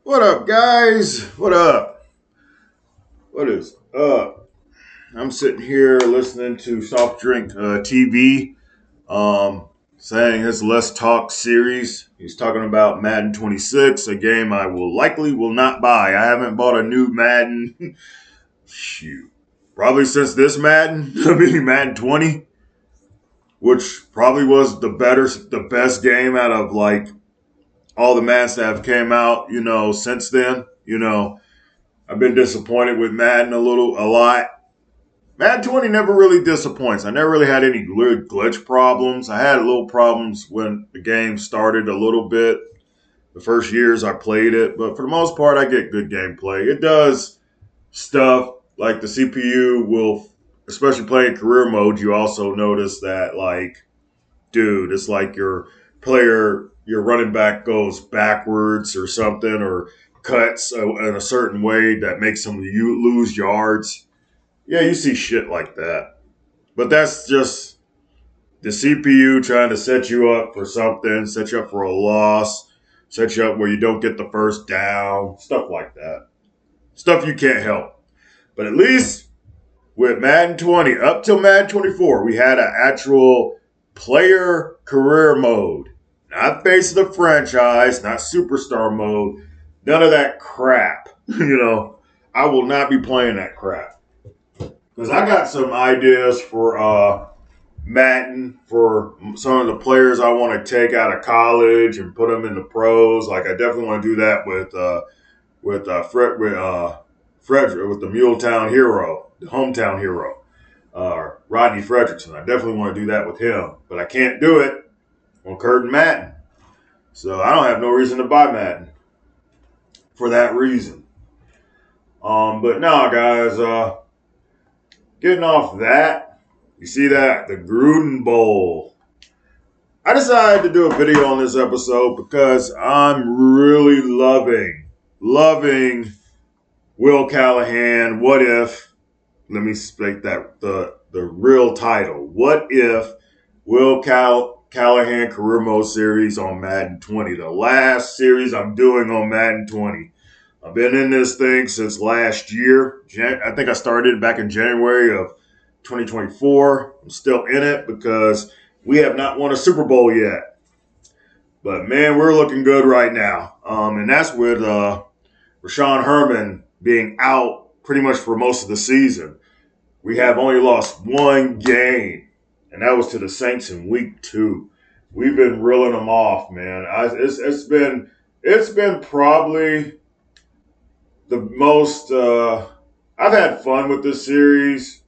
What up, guys? What up? What is up? I'm sitting here listening to Soft Drink TV, saying his Let's Talk series. He's talking about Madden 26, a game I will not buy. I haven't bought a new Madden, shoot, probably since this Madden, I mean Madden 20, which probably was the best game out of like all the Mads that have came out, since then. I've been disappointed with Madden a lot. Madden 20 never really disappoints. I never really had any glitch problems. I had little problems when the game started a little bit. The first years I played it, but for the most part, I get good gameplay. It does stuff like the CPU will, especially playing career mode, you also notice that, like, dude, it's like your running back goes backwards or something, or cuts in a certain way that makes him you lose yards. Yeah, you see shit like that. But that's just the CPU trying to set you up for something, set you up for a loss, set you up where you don't get the first down, stuff like that. Stuff you can't help. But at least with Madden 20, up till Madden 24, we had an actual player career mode. Not face of the franchise, not superstar mode, none of that crap. I will not be playing that crap. Because I got some ideas for Madden for some of the players I want to take out of college and put them in the pros. Like I definitely want to do that with Frederick, with the Muletown hero, the hometown hero, Rodney Fredrickson. I definitely want to do that with him, but I can't do it on Curtin Madden. So I don't have no reason to buy Madden for that reason. But no, guys, getting off that, you see that? The Gruden Bowl. I decided to do a video on this episode because I'm really loving Will Callahan. What if, let me speak that, the real title. What if Will Callahan Career Mode series on Madden 20, the last series I'm doing on Madden 20. I've been in this thing since last year. I think I started back in January of 2024. I'm still in it because we have not won a Super Bowl yet. But man, we're looking good right now. And that's with Rashawn Herman being out pretty much for most of the season. We have only lost one game, and that was to the Saints in week 2. We've been reeling them off, man. It's been probably the most. I've had fun with this series.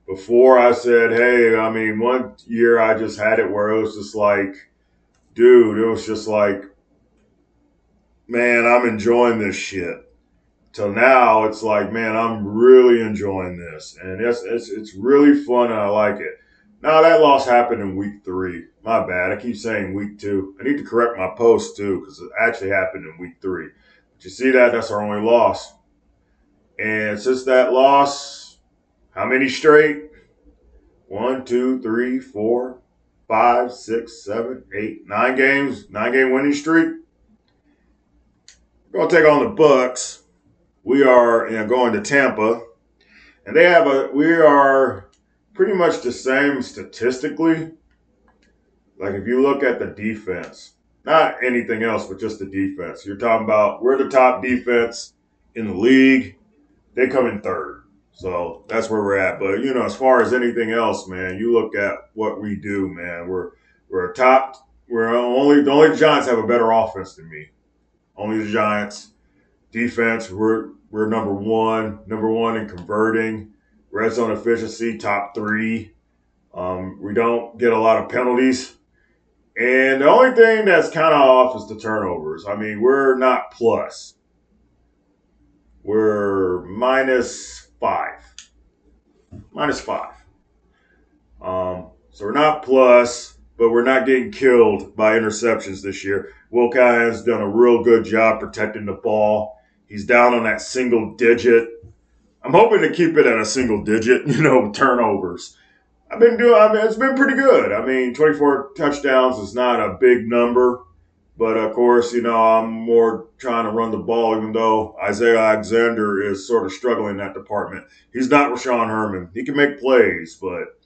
Before I said, hey, I mean, one year I just had it where it was just like, dude, it was just like, man, I'm enjoying this shit. Till now, it's like, man, I'm really enjoying this, and it's really fun, and I like it. Now that loss happened in week 3. My bad. I keep saying week 2. I need to correct my post too because it actually happened in week 3. But you see that? That's our only loss. And since that loss, how many straight? 1, 2, 3, 4, 5, 6, 7, 8, 9 games. 9-game winning streak. We're gonna take on the Bucks. We are going to Tampa, and we are pretty much the same statistically. Like if you look at the defense, not anything else, but just the defense. You're talking about we're the top defense in the league. They come in third. So that's where we're at. But as far as anything else, man, you look at what we do, man. We're top. The only Giants have a better offense than me. Only the Giants. Defense, we're number one in converting. Red zone efficiency, top 3. We don't get a lot of penalties. And the only thing that's kind of off is the turnovers. I mean, we're not plus. We're -5. -5. So we're not plus, but we're not getting killed by interceptions this year. Will Callahan's done a real good job protecting the ball. He's down on that single digit. I'm hoping to keep it at a single digit, turnovers. It's been pretty good. I mean, 24 touchdowns is not a big number. But of course, I'm more trying to run the ball, even though Isaiah Alexander is sort of struggling in that department. He's not Rashawn Herman. He can make plays, but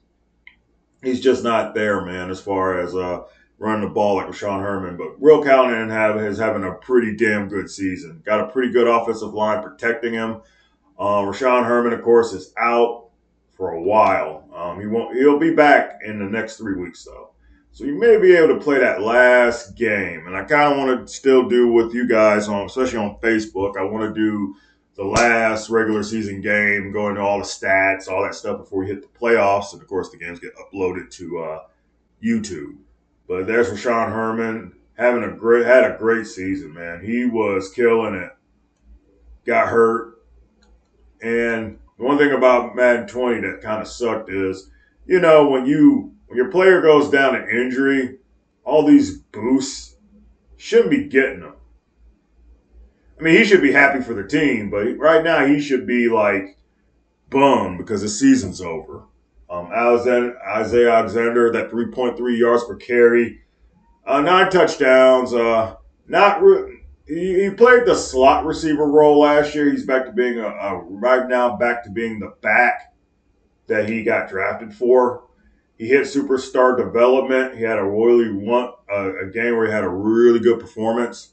he's just not there, man, as far as running the ball like Rashawn Herman. But Will Callahan is having a pretty damn good season. Got a pretty good offensive line protecting him. Rashawn Herman, of course, is out for a while. He won't. He'll be back in the next 3 weeks, though. So you may be able to play that last game. And I kind of want to still do with you guys on, especially on Facebook. I want to do the last regular season game, go into all the stats, all that stuff before we hit the playoffs, and of course the games get uploaded to YouTube. But there's Rashawn Herman had a great season, man. He was killing it. Got hurt. And the one thing about Madden 20 that kind of sucked is, when your player goes down in injury, all these boosts shouldn't be getting them. I mean, he should be happy for the team, but right now he should be like bummed because the season's over. Isaiah Alexander, that 3.3 yards per carry, 9 touchdowns. Not re- he played the slot receiver role last year. He's back to being right now back to being the back that he got drafted for. He hit superstar development. He had a game where he had a really good performance.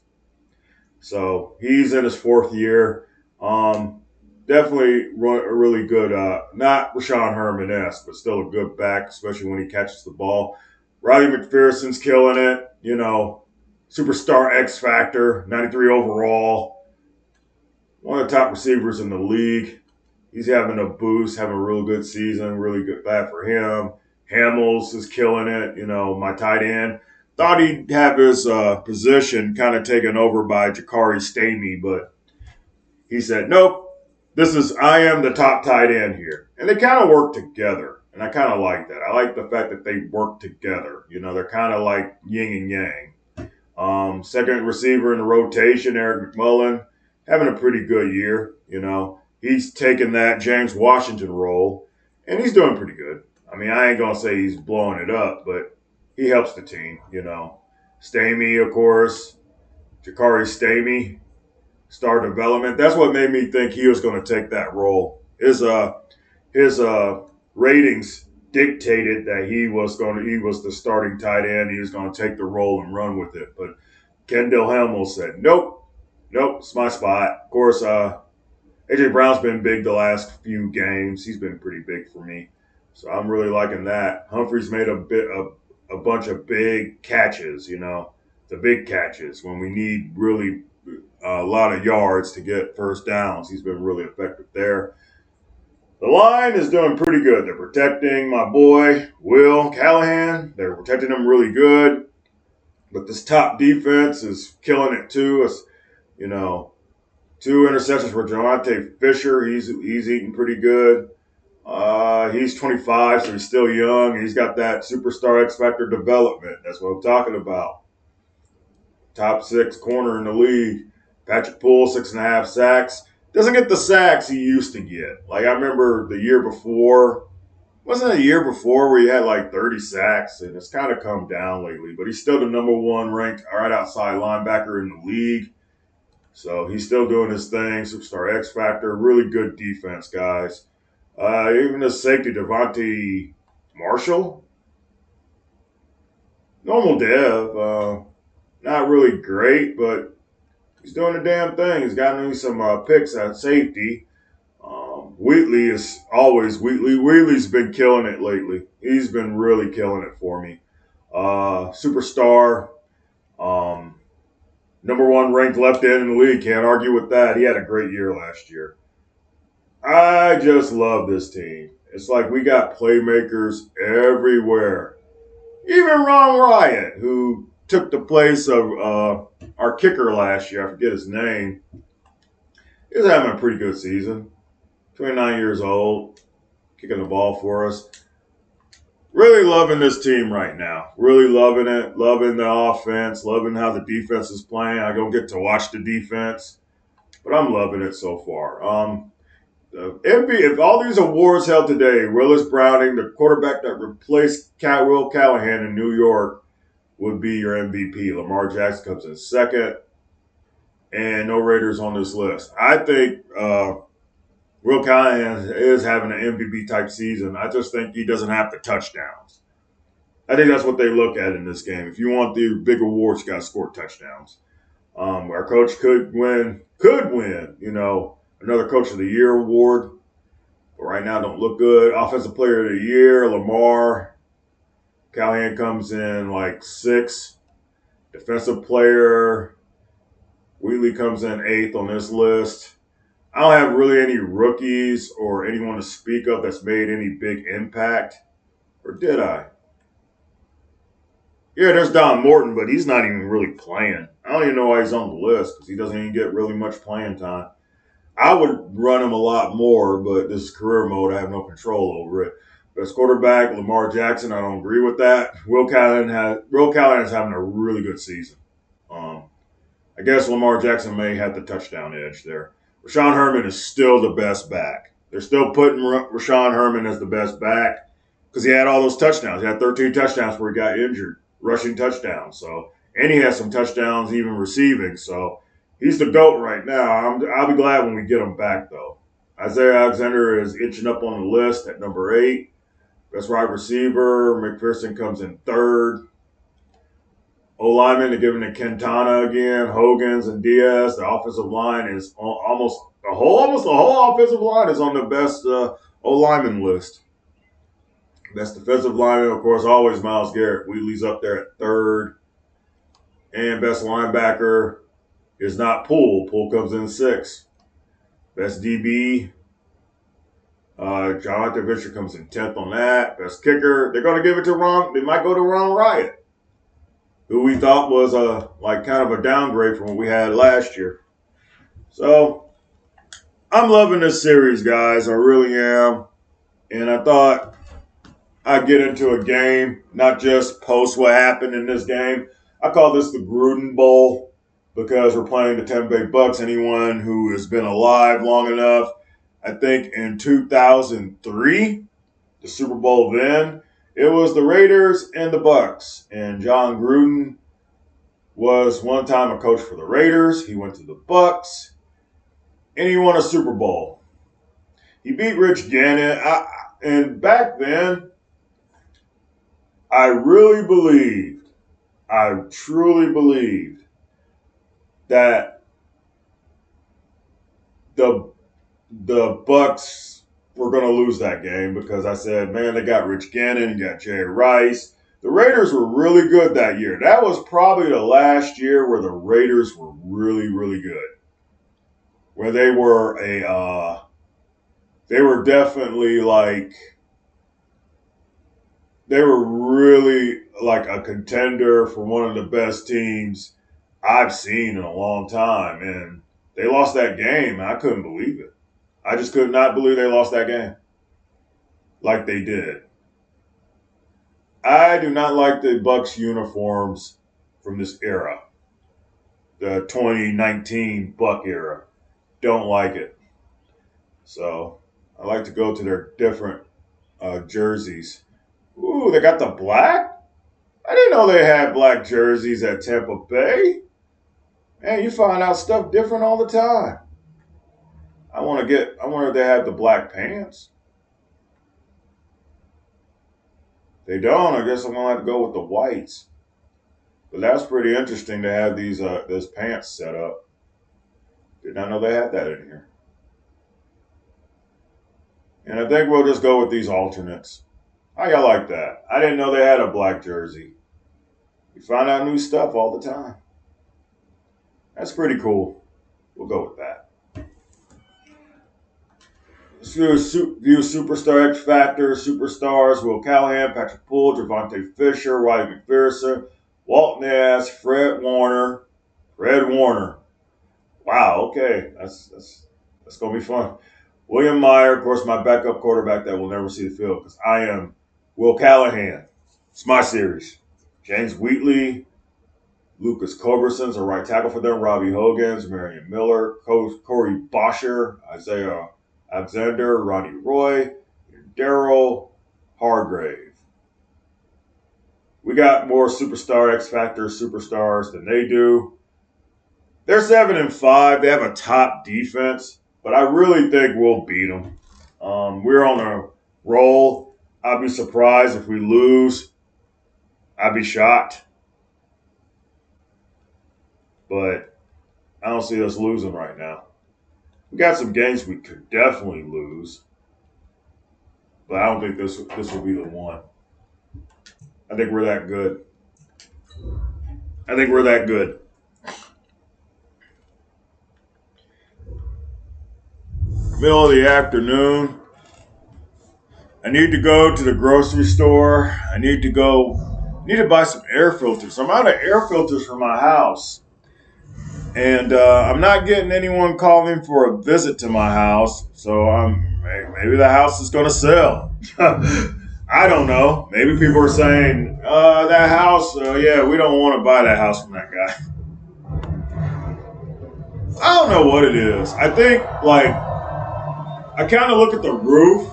So he's in his fourth year. Definitely a really good, not Rashawn Herman-esque, but still a good back, especially when he catches the ball. Riley McPherson's killing it. Superstar X Factor, 93 overall. One of the top receivers in the league. He's having a boost, having a real good season. Really good bad for him. Hamels is killing it. My tight end. Thought he'd have his position kind of taken over by Jakari Stamey, but he said, nope, I am the top tight end here. And they kind of work together. And I kind of like that. I like the fact that they work together. They're kind of like yin and yang. Second receiver in the rotation, Eric McMullen, having a pretty good year. He's taken that James Washington role, and he's doing pretty good. I mean, I ain't going to say he's blowing it up, but he helps the team. Stamey, of course, Jakari Stamey, star development. That's what made me think he was going to take that role. His ratings dictated that he was the starting tight end. He was going to take the role and run with it. But Kendall Hamels said, nope, it's my spot. Of course, AJ Brown's been big the last few games. He's been pretty big for me. So I'm really liking that. Humphrey's made a bunch of big catches, the big catches when we need really a lot of yards to get first downs. He's been really effective there. The line is doing pretty good. They're protecting my boy, Will Callahan. They're protecting him really good. But this top defense is killing it too. It's, 2 interceptions for Javonte Fisher. He's eating pretty good. He's 25, so he's still young. He's got that superstar X Factor development. That's what I'm talking about. Top 6 corner in the league. Patrick Poole, 6.5 sacks. Doesn't get the sacks he used to get. Like I remember the year before. Wasn't it a year before where he had like 30 sacks? And it's kind of come down lately. But he's still the number 1 ranked right outside linebacker in the league. So he's still doing his thing. Superstar X Factor. Really good defense, guys. Even the safety, Devontae Marshall. Normal dev. Not really great, but he's doing the damn thing. He's gotten me some picks at safety. Wheatley is always Wheatley. Wheatley's been killing it lately. He's been really killing it for me. Superstar. Number 1 ranked left end in the league. Can't argue with that. He had a great year last year. I just love this team. It's like we got playmakers everywhere. Even Ron Wyatt, who took the place of our kicker last year. I forget his name. He was having a pretty good season. 29 years old, kicking the ball for us. Really loving this team right now. Really loving it. Loving the offense. Loving how the defense is playing. I don't get to watch the defense, but I'm loving it so far. If all these awards held today, Willis Browning, the quarterback that replaced Will Callahan in New York, would be your MVP. Lamar Jackson comes in second, and no Raiders on this list. I think Will Callahan is having an MVP type season. I just think he doesn't have the touchdowns. I think that's what they look at in this game. If you want the big awards, you got to score touchdowns. Our coach could win, another Coach of the Year award. But right now, don't look good. Offensive Player of the Year, Lamar. Callahan comes in like 6th. Defensive Player, Wheatley comes in 8th on this list. I don't have really any rookies or anyone to speak of that's made any big impact. Or did I? Yeah, there's Don Morton, but he's not even really playing. I don't even know why he's on the list because he doesn't even get really much playing time. I would run him a lot more, but this is career mode. I have no control over it. Best quarterback, Lamar Jackson. I don't agree with that. Will Callahan is having a really good season. Um, I guess Lamar Jackson may have the touchdown edge there. Rashawn Herman is still the best back. They're still putting Rashawn Herman as the best back because he had all those touchdowns. He had 13 touchdowns before he got injured, rushing touchdowns. So, and he has some touchdowns even receiving. So he's the GOAT right now. I'll be glad when we get him back, though. Isaiah Alexander is inching up on the list at number 8. Best wide receiver, McPherson comes in 3rd. O-lineman, they're giving it Quintana again, Hogans and Diaz. The offensive line is almost the whole offensive line is on the best O-lineman list. Best defensive lineman, of course, always Myles Garrett. Wheatley's up there at 3rd. And best linebacker is not Poole. Poole comes in 6th. Best DB, Jonathan Fisher comes in 10th on that. Best kicker, they're going to give it to They might go to Ron Riot, who we thought was kind of a downgrade from what we had last year. So I'm loving this series, guys. I really am. And I thought I'd get into a game, not just post what happened in this game. I call this the Gruden Bowl because we're playing the Tampa Bay Bucks. Anyone who has been alive long enough, I think in 2003, the Super Bowl then, it was the Raiders and the Bucks. And John Gruden was one time a coach for the Raiders. He went to the Bucks, and he won a Super Bowl. He beat Rich Gannon. And back then, I truly believed that the Bucks were going to lose that game because I said, man, they got Rich Gannon, you got Jerry Rice. The Raiders were really good that year. That was probably the last year where the Raiders were really, really good. Where they were definitely they were really like a contender for one of the best teams I've seen in a long time. And they lost that game, and I couldn't believe it. I just could not believe they lost that game like they did. I do not like the Bucks uniforms from this era, the 2019 Buck era. Don't like it. So I like to go to their different jerseys. Ooh, they got the black? I didn't know they had black jerseys at Tampa Bay. Man, you find out stuff different all the time. I wonder if they have the black pants. They don't. I guess I'm going to have to go with the whites. But that's pretty interesting to have this pants set up. Did not know they had that in here. And I think we'll just go with these alternates. How y'all like that? I didn't know they had a black jersey. You find out new stuff all the time. That's pretty cool. We'll go with that. Let's view Superstar X Factor, Superstars, Will Callahan, Patrick Poole, Javonte Fisher, Riley McPherson, Walt Ness, Fred Warner. Wow, okay. That's going to be fun. William Meyer, of course, my backup quarterback that will never see the field because I am Will Callahan. It's my series. James Wheatley, Lucas Culberson's a right tackle for them. Robbie Hogan's, Marion Miller, Corey Bosher, Isaiah Alexander, Ronnie Roy, Daryl Hargrave. We got more superstar X Factor superstars than they do. They're 7-5. They have a top defense, but I really think we'll beat them. We're on a roll. I'd be surprised if we lose. I'd be shocked. But I don't see us losing right now. We got some games we could definitely lose, but I don't think this will be the one. I think we're that good. I think we're that good. Middle of the afternoon. I need to go to the grocery store. I need to buy some air filters. I'm out of air filters for my house. And I'm not getting anyone calling for a visit to my house. So maybe the house is going to sell. I don't know. Maybe people are saying, that house, yeah, we don't want to buy that house from that guy. I don't know what it is. I think, I kind of look at the roof,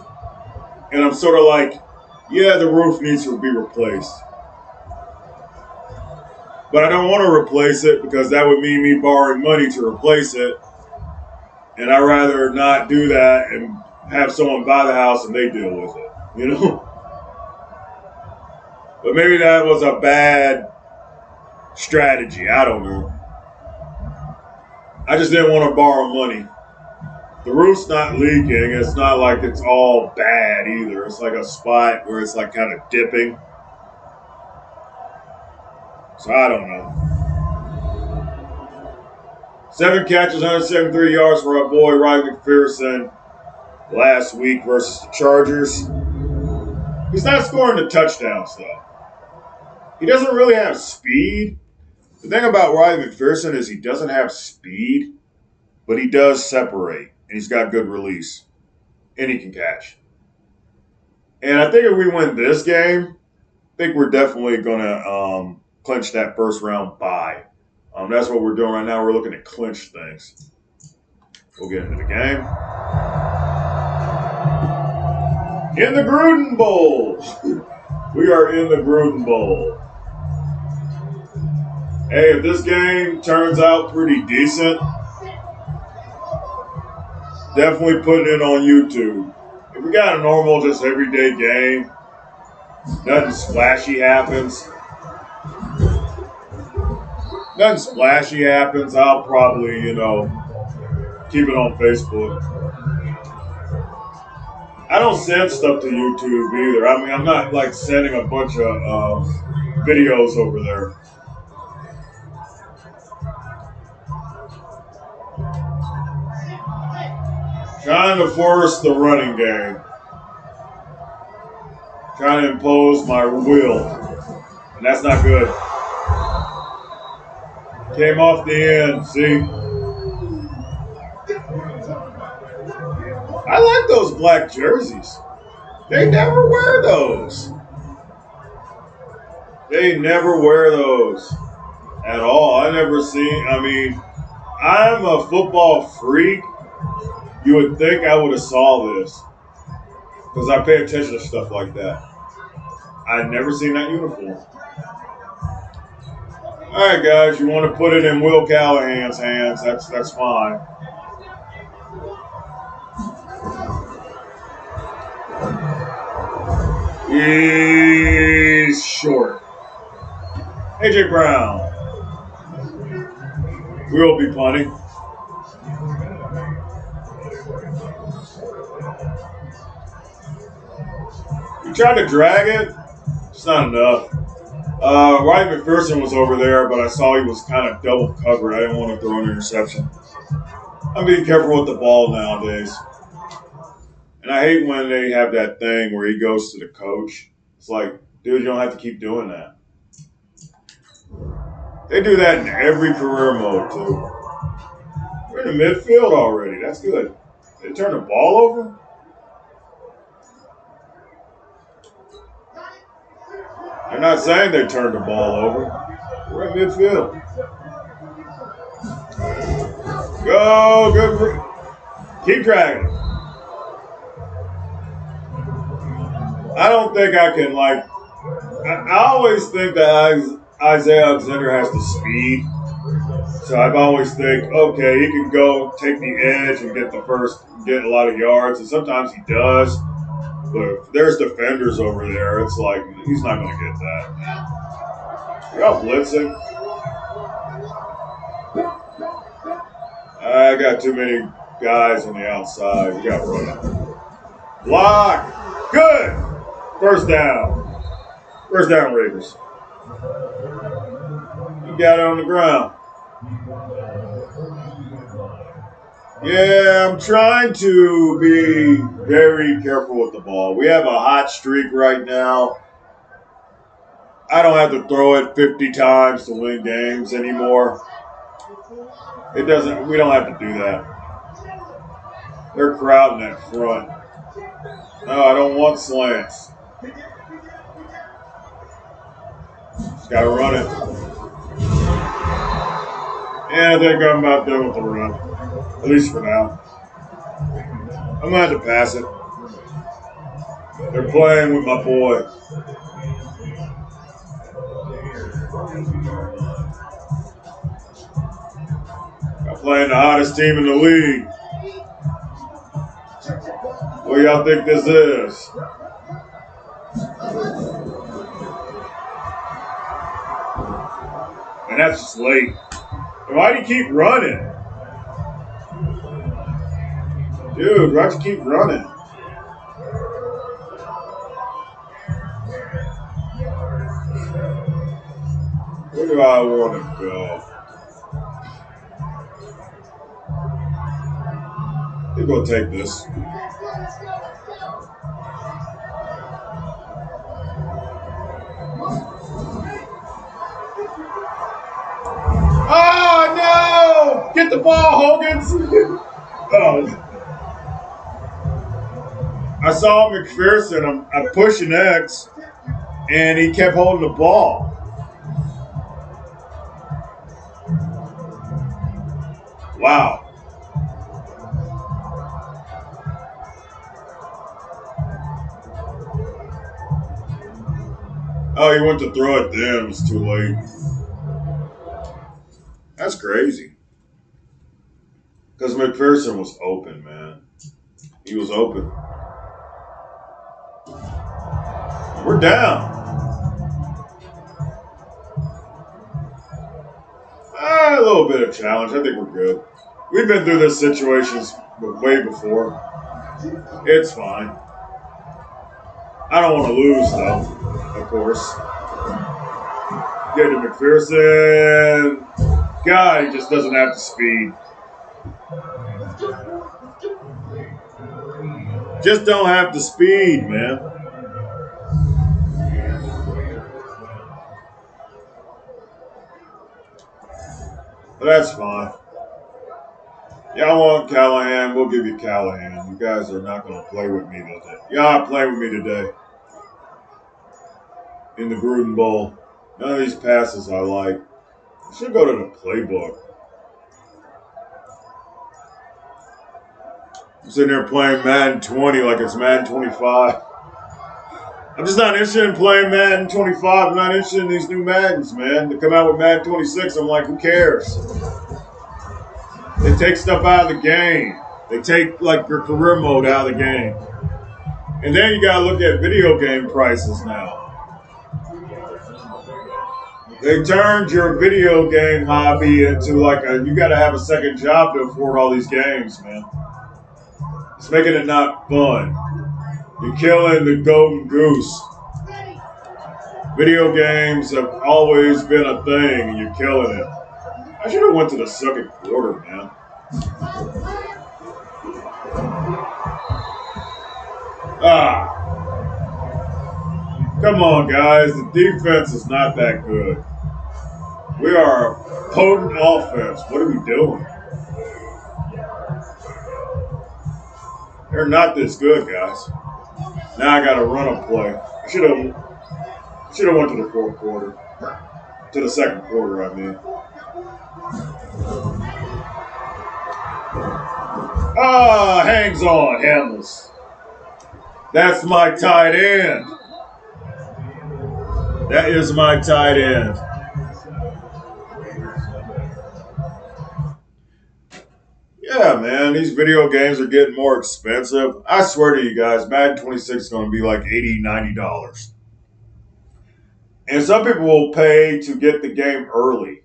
and I'm sort of like, yeah, the roof needs to be replaced. But I don't want to replace it because that would mean me borrowing money to replace it. And I'd rather not do that and have someone buy the house and they deal with it, you know? But maybe that was a bad strategy. I don't know. I just didn't want to borrow money. The roof's not leaking. It's not like it's all bad either. It's like a spot where it's like kind of dipping. So I don't know. 7 catches, 173 yards for our boy Ryan McPherson last week versus the Chargers. He's not scoring the touchdowns though. He doesn't really have speed. The thing about Ryan McPherson is he doesn't have speed, but he does separate, and he's got good release, and he can catch. And I think if we win this game, I think we're definitely going to clinch that first round bye. That's what we're doing right now. We're looking to clinch things. We'll get into the game. In the Gruden Bowl. We are in the Gruden Bowl. Hey, if this game turns out pretty decent, definitely put it on YouTube. If we got a normal, just everyday game, nothing splashy happens. I'll probably, keep it on Facebook. I don't send stuff to YouTube either. I mean, I'm not sending a bunch of videos over there. Trying to force the running game. Trying to impose my will. And that's not good. Came off the end, see? I like those black jerseys. They never wear those. At all. I'm a football freak. You would think I would have saw this because I pay attention to stuff like that. I'd never seen that uniform. All right, guys, you want to put it in Will Callahan's hands? That's fine. He's short. AJ Brown. We'll be punting. You tried to drag it. It's not enough. Ryan McPherson was over there, but I saw he was kind of double covered. I didn't want to throw an interception. I'm being careful with the ball nowadays. And I hate when they have that thing where he goes to the coach. It's like, dude, you don't have to keep doing that. They do that in every career mode, too. We're in the midfield already. That's good. They turn the ball over? They're not saying they turned the ball over. We're in midfield. Go, good. Keep dragging. I don't think I can, I always think that Isaiah Alexander has the speed. So I've always think, okay, he can go take the edge and get a lot of yards, and sometimes he does. But if there's defenders over there, it's like he's not going to get that. Y'all blitzing. I got too many guys on the outside. We got running. Block. Good. First down. First down, Raiders. You got it on the ground. Yeah, I'm trying to be very careful with the ball. We have a hot streak right now. I don't have to throw it 50 times to win games anymore. We don't have to do that. They're crowding that front. No, I don't want slants. Just gotta run it. And I think I'm about done with the run. At least for now. I'm gonna have to pass it. They're playing with my boy. I'm playing the hottest team in the league. What do y'all think this is? And that's just late. Why do you keep running? Dude, why'd you keep running? Where do I want to go? We're going to take this. Oh, no! Get the ball, Hogan! Oh. I saw McPherson. I'm pushing X, and he kept holding the ball. Wow. Oh, he went to throw it then. It was too late. That's crazy. Because McPherson was open, man. He was open. We're down. A little bit of challenge. I think we're good. We've been through this situations way before. It's fine. I don't want to lose, though, of course. Get to McPherson. God, he just doesn't have the speed. Just don't have the speed, man. But that's fine. Y'all want Callahan, we'll give you Callahan. You guys are not going to play with me today. Y'all not playing with me today. In the Gruden Bowl. None of these passes I like. I should go to the playbook. I'm sitting there playing Madden 20 like it's Madden 25. I'm just not interested in playing Madden 25. I'm not interested in these new Maddens, man. They come out with Madden 26. I'm like, who cares? They take stuff out of the game. They take like your career mode out of the game. And then you gotta look at video game prices now. They turned your video game hobby into like you gotta have a second job to afford all these games, man. It's making it not fun. You're killing the golden goose. Video games have always been a thing, and you're killing it. I should have went to the second quarter, man. Come on, guys. The defense is not that good. We are a potent offense. What are we doing? They're not this good, guys. Now I got to run a play. I should have went to the fourth quarter. To the second quarter, I mean. Hangs on, Hamels. That's my tight end. That is my tight end. Yeah, man, these video games are getting more expensive. I swear to you guys, Madden 26 is going to be like $80, $90. And some people will pay to get the game early.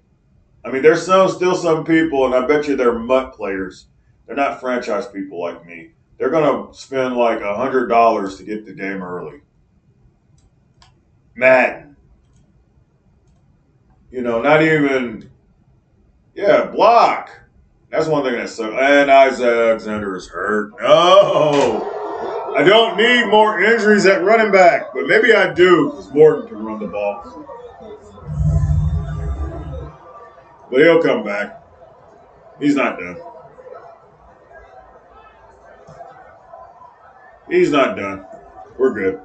I mean, there's still some people, and I bet you they're MUT players. They're not franchise people like me. They're going to spend like $100 to get the game early. Madden. Not even, yeah, block. That's one thing that sucks. And Isaac Alexander is hurt. No. I don't need more injuries at running back, but maybe I do because Morton can run the ball. But he'll come back. He's not done. He's not done. We're good.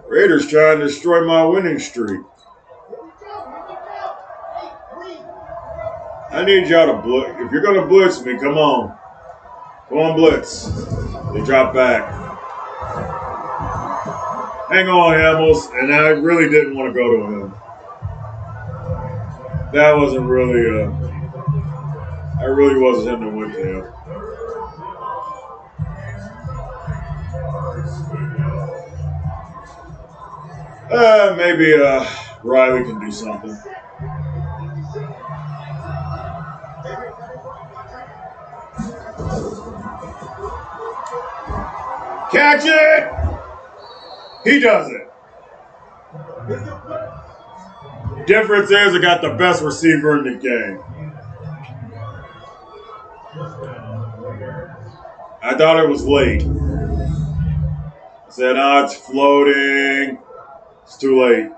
Raiders trying to destroy my winning streak. I need y'all to blitz. If you're going to blitz me, come on. Come on, blitz. They drop back. Hang on, Hamels. And I really didn't want to go to him. That wasn't really, I really wasn't him to win to him. Maybe Riley can do something. Catch it! He does it. Difference is I got the best receiver in the game. I thought it was late. I said, it's floating. It's too late.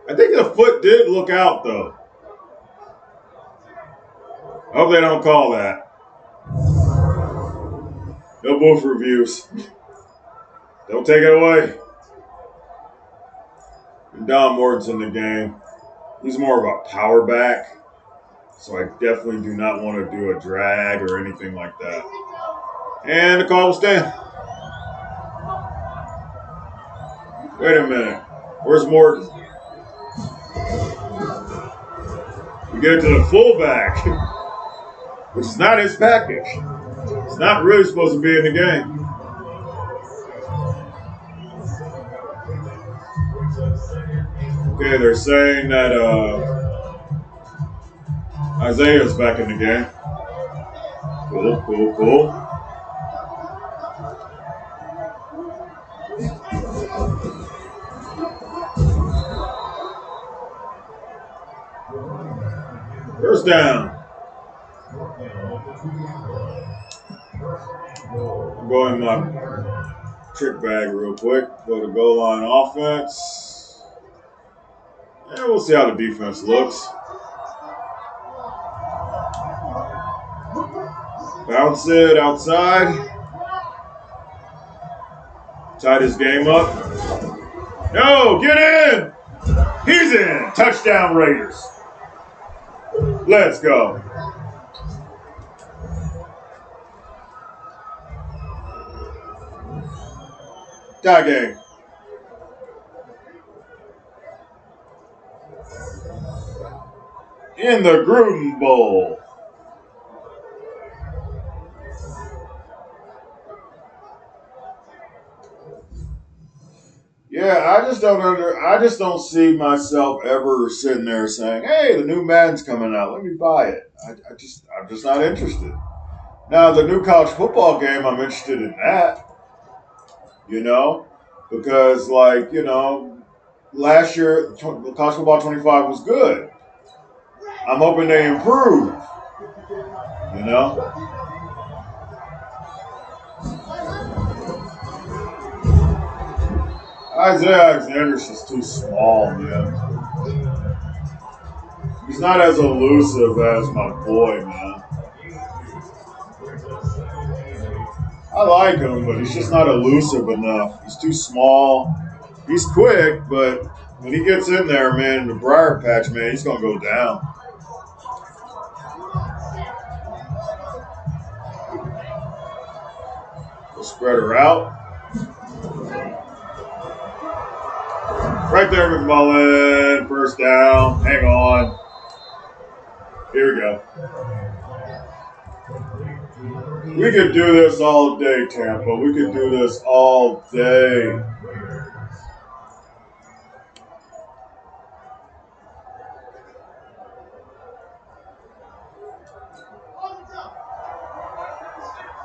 I think the foot did look out, though. I hope they don't call that. No booth reviews. Don't take it away. And Don Morton's in the game. He's more of a power back. So I definitely do not want to do a drag or anything like that. And the call will stand. Wait a minute. Where's Morton? We get it to the fullback, which is not his package. It's not really supposed to be in the game. Okay, they're saying that Isaiah's back in the game. Cool. First down. I'm going my trick bag real quick. Go to goal line offense. And we'll see how the defense looks. Bounce it outside. Tied his game up. No, get in! He's in! Touchdown Raiders. Let's go. Tie game. In the Gruden Bowl. Yeah, I just don't see myself ever sitting there saying, "Hey, the new Madden's coming out. Let me buy it." I'm just not interested. Now, the new college football game, I'm interested in that. Because last year college football 25 was good. I'm hoping they improve. Isaiah Alexander's just too small, man. He's not as elusive as my boy, man. I like him, but he's just not elusive enough. He's too small. He's quick, but when he gets in there, man, the briar patch, man, he's going to go down. We'll spread her out. Right there, McMullen. First down. Hang on. Here we go. We could do this all day, Tampa. We could do this all day.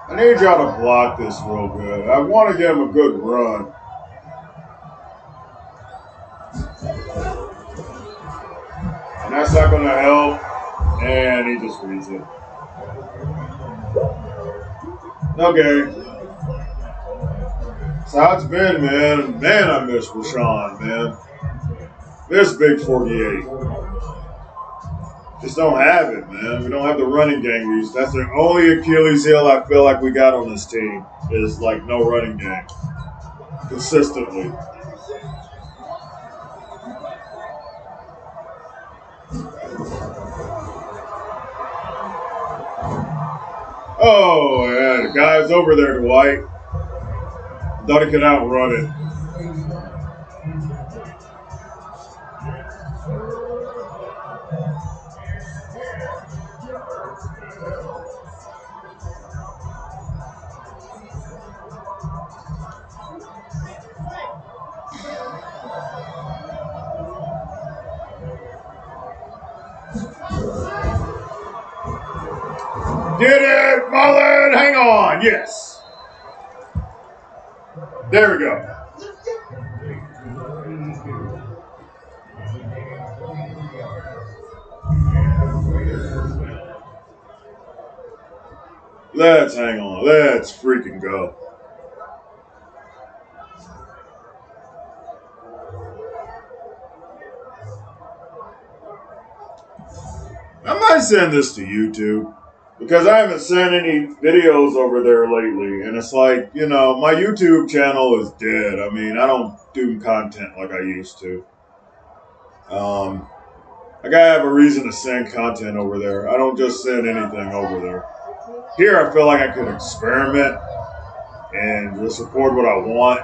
I need y'all to block this real good. I want to give him a good run. And that's not going to help. And he just reads it. Okay. That's how it's been, man. Man, I miss Rashawn, man. Miss Big 48. Just don't have it, man. We don't have the running game. That's the only Achilles heel I feel like we got on this team is like no running game. Consistently. Oh, yeah, the guy's over there, Dwight. Thought he could outrun it. Get it, Mullen! Hang on, yes. There we go. Let's hang on. Let's freaking go. I might send this to YouTube because I haven't sent any videos over there lately. And it's like, you know, my YouTube channel is dead. I mean, I don't do content like I used to. I gotta have a reason to send content over there. I don't just send anything over there. Here, I feel like I could experiment and just record what I want.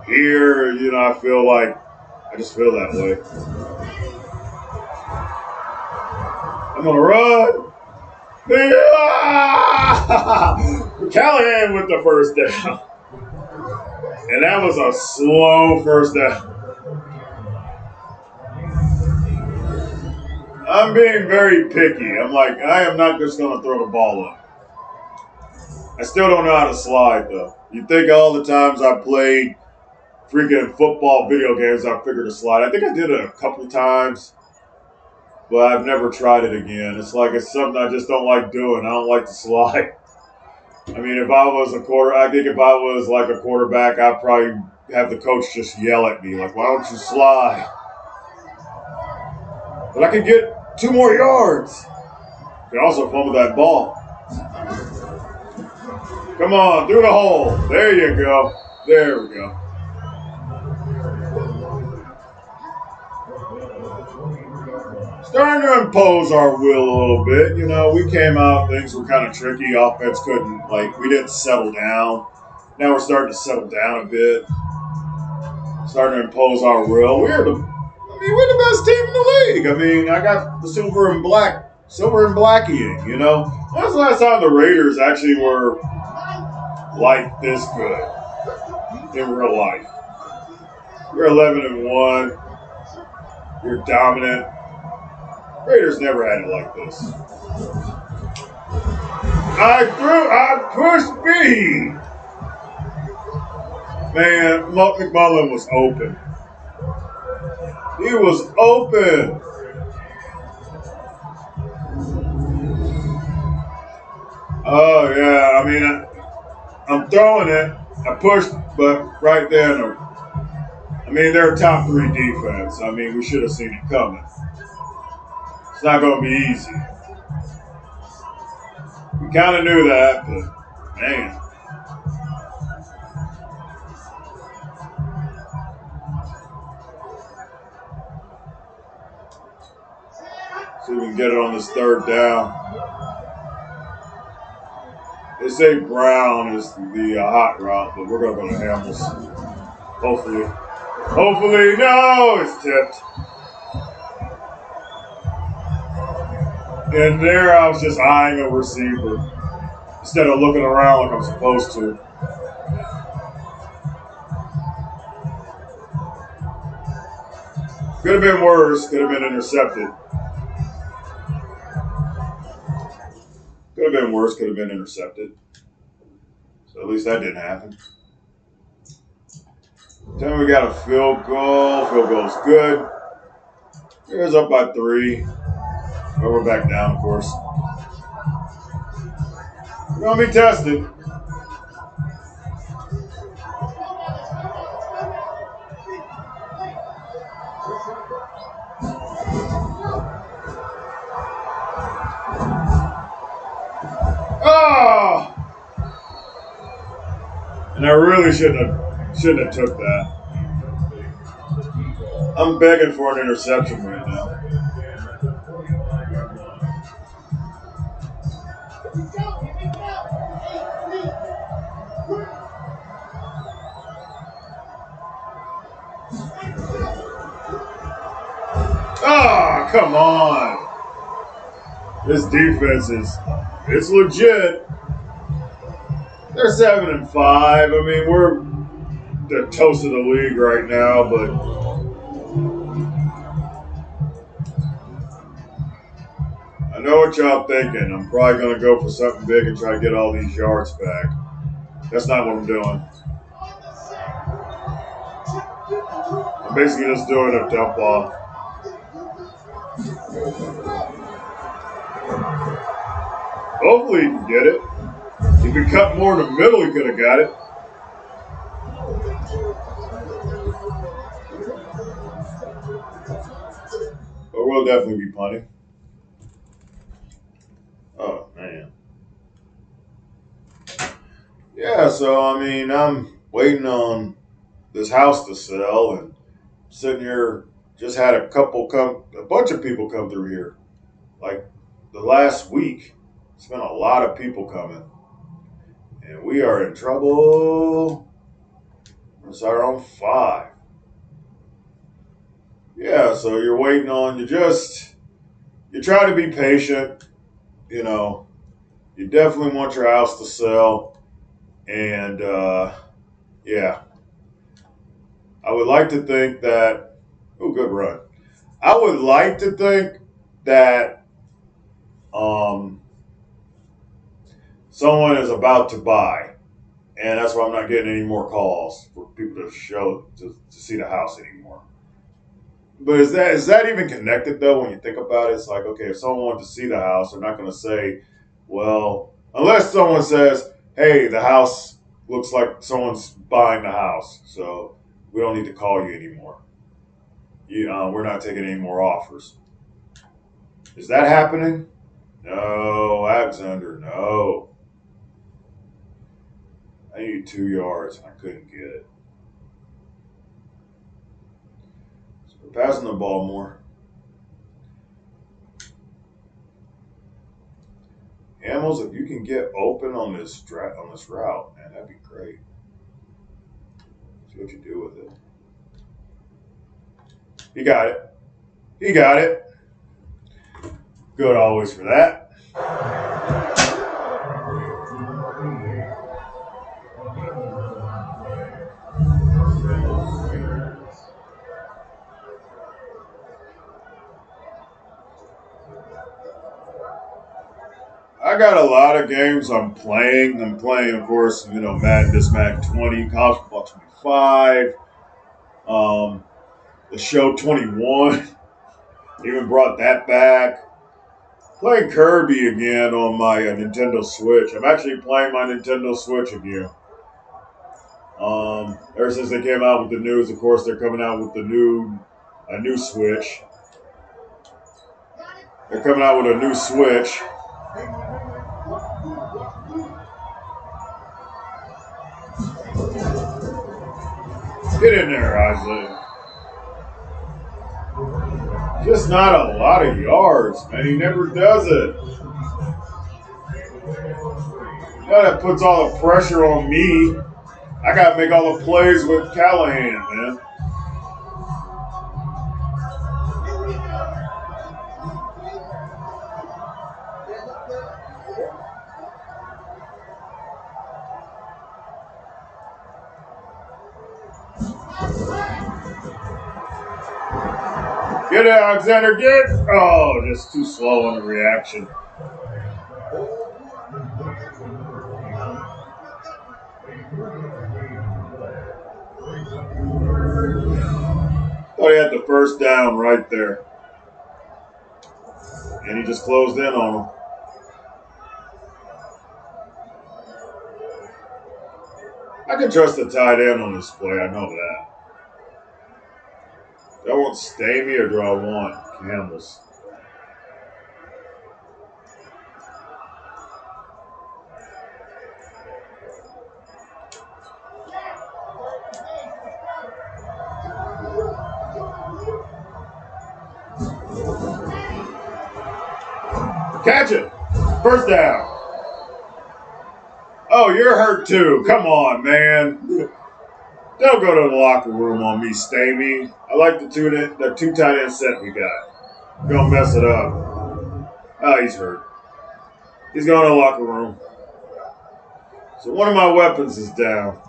Here, you know, I feel like I just feel that way. I'm gonna run. Callahan with the first down. And that was a slow first down. I'm being very picky. I'm like, I am not just going to throw the ball up. I still don't know how to slide, though. You think all the times I played freaking football video games, I figured to slide. I think I did it a couple times, but I've never tried it again. It's like it's something I just don't like doing. I don't like to slide. I mean, if I was like a quarterback, I'd probably have the coach just yell at me, like, why don't you slide? But I could get 2 more yards. I could also fumble that ball. Come on, through the hole. There you go. There we go. Starting to impose our will a little bit. You know, we came out, things were kind of tricky. Offense we didn't settle down. Now we're starting to settle down a bit. Starting to impose our will. We're the best team in the league. I mean, I got the silver and blackie, you know. When was the last time the Raiders actually were like this good in real life? We're 11-1. You're dominant. Raiders never had it like this. I pushed B. Man, McMullen was open. He was open. Oh, yeah. I mean, I'm throwing it. I pushed, but right there. I mean, they're a top 3 defense. I mean, we should have seen it coming. It's not going to be easy. We kind of knew that, but, man. See if we can get it on this 3rd down. They say Brown is the hot route, but we're going to go to Hamels. Hopefully. Hopefully, no, it's tipped. And there I was just eyeing a receiver instead of looking around like I'm supposed to. Could have been worse. Could have been intercepted. Could have been worse. Could have been intercepted. So at least that didn't happen. Then we got a field goal. Field goal's good. Here's up by 3. But we're back down, of course. We're going to be tested. Oh! And I really shouldn't have took that. I'm begging for an interception right now. Oh, come on. This defense it's legit. They're 7-5. I mean, we're the toast of the league right now, but I know what y'all thinking. I'm probably going to go for something big and try to get all these yards back. That's not what I'm doing. I'm basically just doing a dump off. Hopefully he can get it. If he cut more in the middle, he could have got it. But we'll definitely be punting. Oh, man. Yeah, so, I mean, I'm waiting on this house to sell and sitting here, just had a bunch of people come through here. Like the last week, it's been a lot of people coming. And we are in trouble. It's our own 5. Yeah, so you're waiting on, you try to be patient. You know, you definitely want your house to sell. And, yeah. I would like to think that, good run. I would like to think that someone is about to buy. And that's why I'm not getting any more calls for people to see the house anymore. But is that even connected though? When you think about it, it's like, okay, if someone wants to see the house, they're not going to say, well, unless someone says, hey, the house looks like someone's buying the house, so we don't need to call you anymore. We're not taking any more offers. Is that happening? No, Alexander, no. I needed 2 yards and I couldn't get it. So we're passing the ball more. Hamels, if you can get open on this route, man, that'd be great. See what you do with it. He got it. He got it. Good always for that. I got a lot of games I'm playing. I'm playing, of course, Madden 20, College Football 25, the show 21. Even brought that back. Playing Kirby again on my Nintendo Switch. I'm actually playing my Nintendo Switch again. Ever since they came out with the news, of course, they're coming out with a new Switch. They're coming out with a new Switch. Get in there, Isaiah. Just not a lot of yards, man. He never does it. Now that puts all the pressure on me. I gotta make all the plays with Callahan, man. Get it, Alexander, get! Oh, just too slow on the reaction. Thought he had the first down right there. And he just closed in on him. I can trust the tight end on this play. I know that. Do I want Stamy or do I want Campbell's? Catch it. First down. Oh, you're hurt too. Come on, man. Don't go to the locker room on me, Stamy. I like the two tight end set we got. Gonna mess it up. Oh, he's hurt. He's going to the locker room. So one of my weapons is down.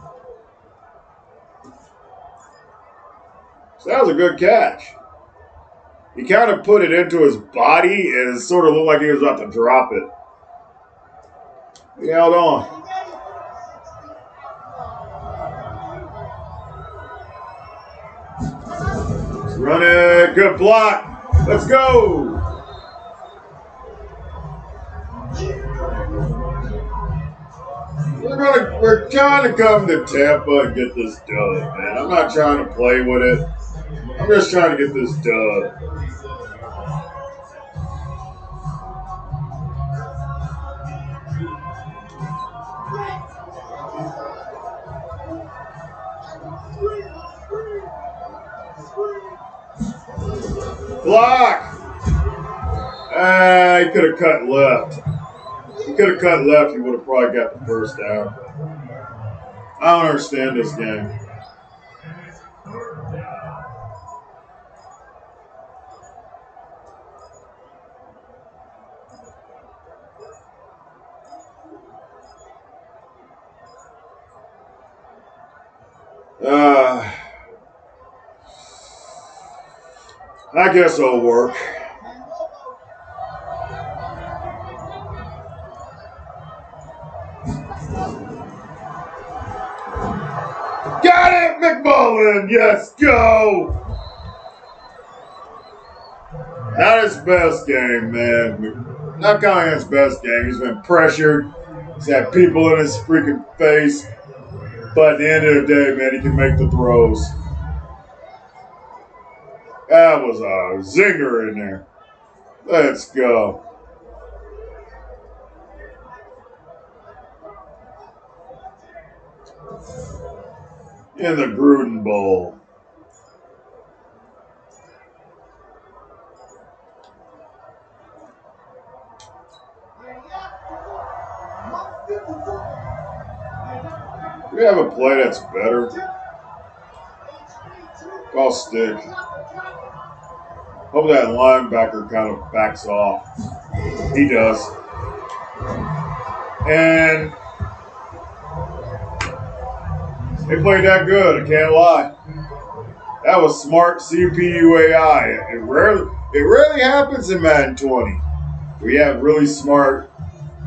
So that was a good catch. He kind of put it into his body and it sort of looked like he was about to drop it. He held on. Let's run it. Good block. Let's go. We're trying to come to Tampa and get this done, man. I'm not trying to play with it. I'm just trying to get this done. Block! He could have cut left. He could have cut left. He would have probably got the first down. I don't understand this game. I guess it'll work. Got it, McMullen! Yes, go! Not his best game, man. Not Callahan's best game. He's been pressured. He's had people in his freaking face. But at the end of the day, man, he can make the throws. That was a zinger in there. Let's go. In the Gruden Bowl. Do we have a play that's better? Call stick. Hope that linebacker kind of backs off. He does. And they played that good, I can't lie. That was smart CPUAI. It rarely happens in Madden 20. We have really smart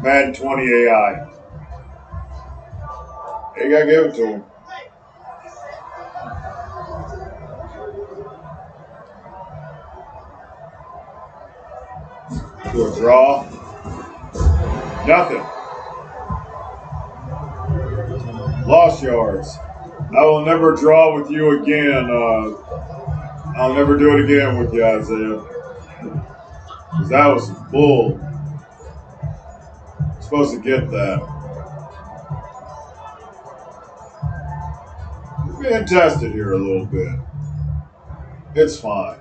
Madden 20 AI. You gotta give it to him. Do a draw. Nothing. Lost yards. I will never draw with you again. I'll never do it again with you, Isaiah. Because that was bull. You're supposed to get that. We're being tested here a little bit. It's fine.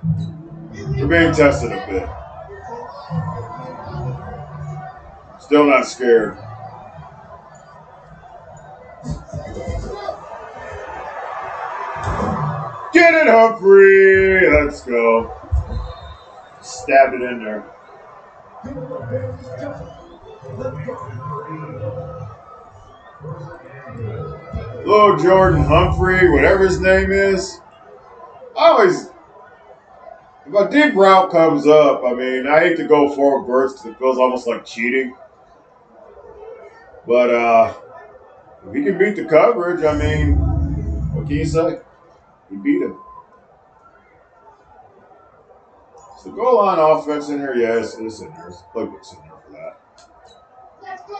We're being tested a bit. Still not scared. Get it, Humphrey. Let's go. Stabbed it in there. Little Jordan Humphrey, whatever his name is. Always, if a deep route comes up, I mean, I hate to go forward burst because it feels almost like cheating. But if he can beat the coverage, I mean, what can you say? He beat him. So goal line offense in here, yes, it's in there. It's playbook's in there for that. Let's go.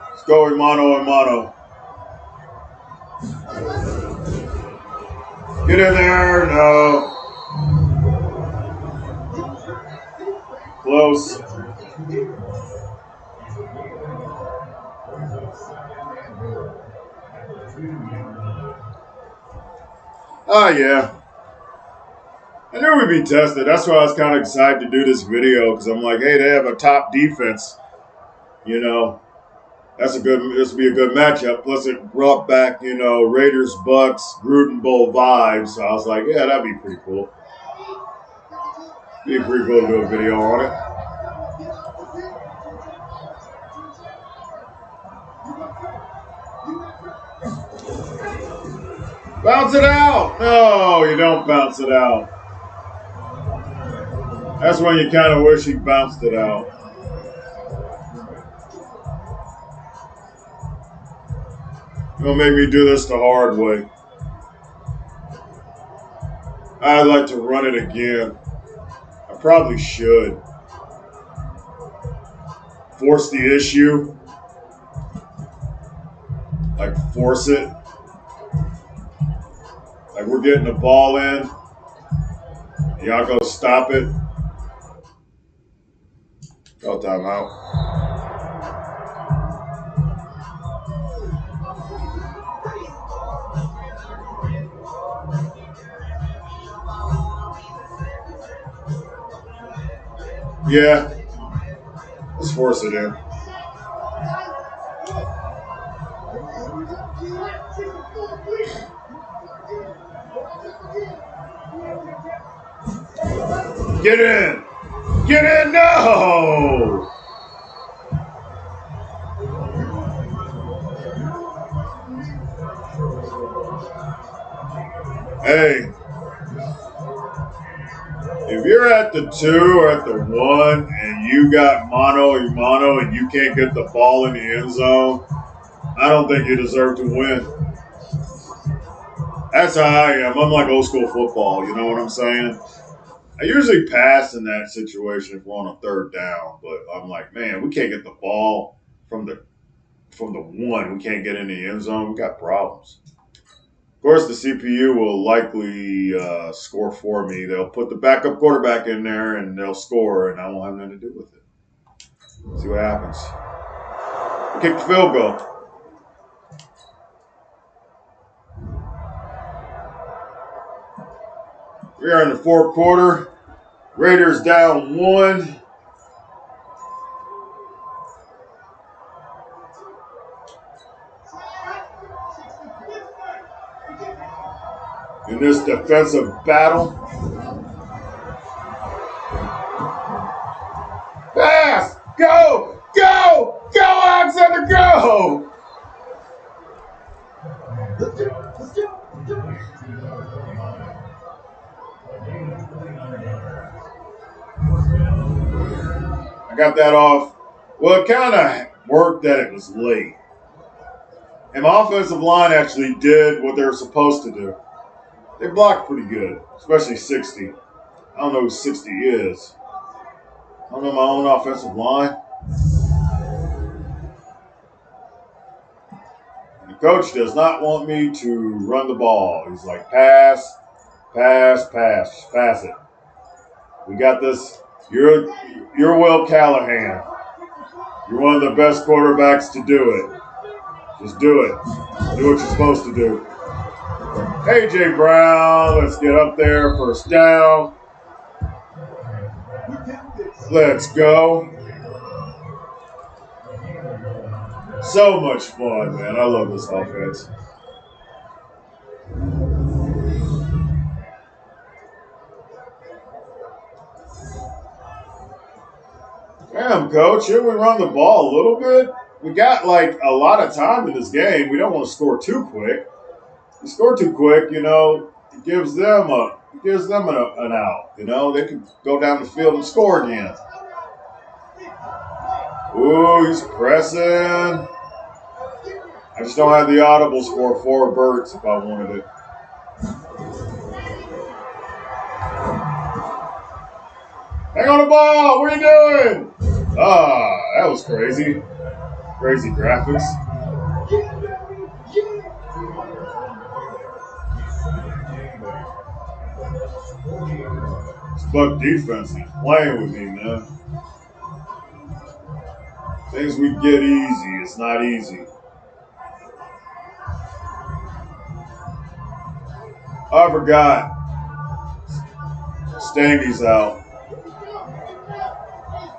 Let's go, mano and mano. Get in there, no. Close. Oh, yeah. I knew we'd be tested. That's why I was kind of excited to do this video because I'm like, hey, they have a top defense. You know, this will be a good matchup. Plus, it brought back, Raiders, Bucks, Gruden Bowl vibes. So I was like, yeah, that'd be pretty cool. Be pretty cool to do a video on it. Bounce it out. No, you don't bounce it out. That's when you kind of wish he bounced it out. Don't make me do this the hard way. I'd like to run it again. I probably should. Force the issue. Like, force it. Like, we're getting the ball in. Y'all go stop it. Call timeout. Yeah. Let's force it in. Get in! Get in! No! Hey, if you're at the 2 or at the 1 and you got mano a mano and you can't get the ball in the end zone, I don't think you deserve to win. That's how I am. I'm like old school football, you know what I'm saying? I usually pass in that situation if we're on a third down, but I'm like, man, we can't get the ball from the 1. We can't get in the end zone. We got problems. Of course, the CPU will likely score for me. They'll put the backup quarterback in there and they'll score, and I won't have nothing to do with it. See what happens. Kick the field goal. We are in the fourth quarter. Raiders down 1. In this defensive battle. Pass! Go! Go! Go, Alexander, go! I got that off. Well, it kind of worked that it was late. And my offensive line actually did what they were supposed to do. They blocked pretty good, especially 60. I don't know who 60 is. I don't know my own offensive line. And the coach does not want me to run the ball. He's like, pass, pass, pass, pass it. We got this. You're Will Callahan. You're one of the best quarterbacks to do it. Just do it. Do what you're supposed to do. A.J. Brown, let's get up there. First down. Let's go. So much fun, man. I love this offense. Damn, coach, should we run the ball a little bit? We got like a lot of time in this game. We don't want to score too quick. If we score too quick, it gives them an out. They can go down the field and score again. Ooh, he's pressing. I just don't have the audibles for 4 birds if I wanted it. Hang on the ball. What are you doing? Ah, that was crazy. Crazy graphics. This Buck defense is playing with me, man. Things we get easy. It's not easy. I forgot. Stangy's out.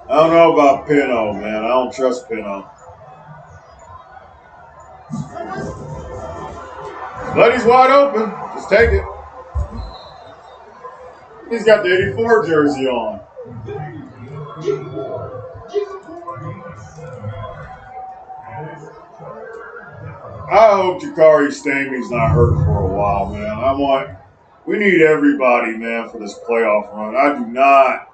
I don't know about Pino, man. I don't trust Pino. But he's wide open. Just take it. He's got the 84 jersey on. I hope Jakari Stamey's not hurt for a while, man. We need everybody, man, for this playoff run. I do not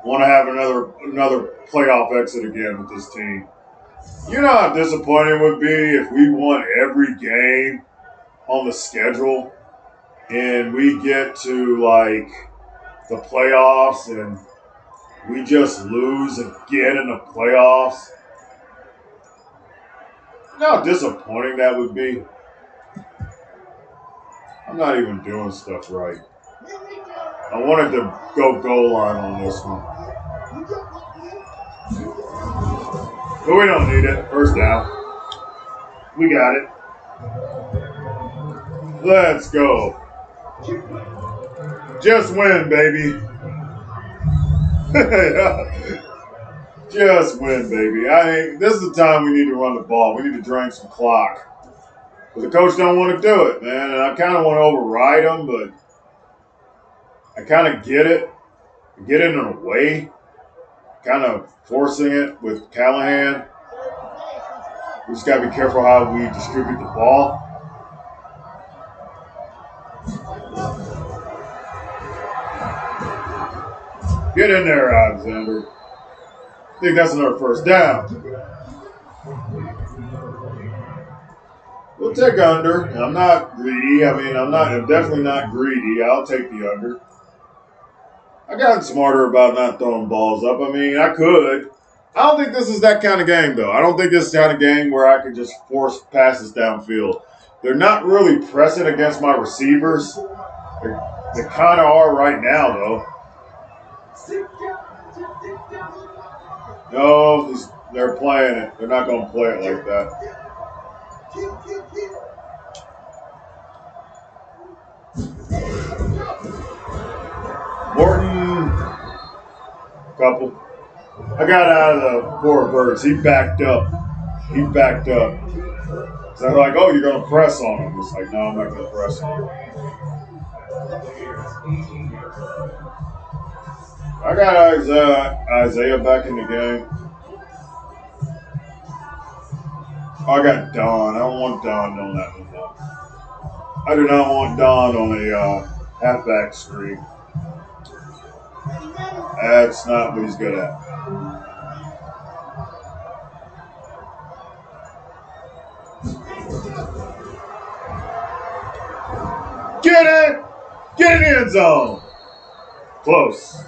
want to have another playoff exit again with this team. You know how disappointing it would be if we won every game on the schedule and we get to like the playoffs and we just lose again in the playoffs. You know how disappointing that would be? I'm not even doing stuff right. I wanted to go goal line on this one. But we don't need it. First down. We got it. Let's go. Just win, baby. Just win, baby. This is the time we need to run the ball. We need to drain some clock. But the coach don't want to do it, man. And I kind of want to override him, but I kind of get it. Get it in a way. Kind of forcing it with Callahan. We just got to be careful how we distribute the ball. Get in there, Alexander. I think that's another first down. We'll take under. I'm not greedy. I'm definitely not greedy. I'll take the under. I got smarter about not throwing balls up. I could. I don't think this is that kind of game, though. I don't think this is the kind of game where I could just force passes downfield. They're not really pressing against my receivers. They kind of are right now, though. No, they're playing it. They're not going to play it like that. Morton, couple. I got out of the 4 birds. He backed up. So they're like, oh, you're going to press on him. It's like, no, I'm not going to press on him. I got Isaiah back in the game. Oh, I got Don. I don't want Don on that one, though. I do not want Don on a halfback screen. That's not what he's good at. Get it! Get in the end zone! Close.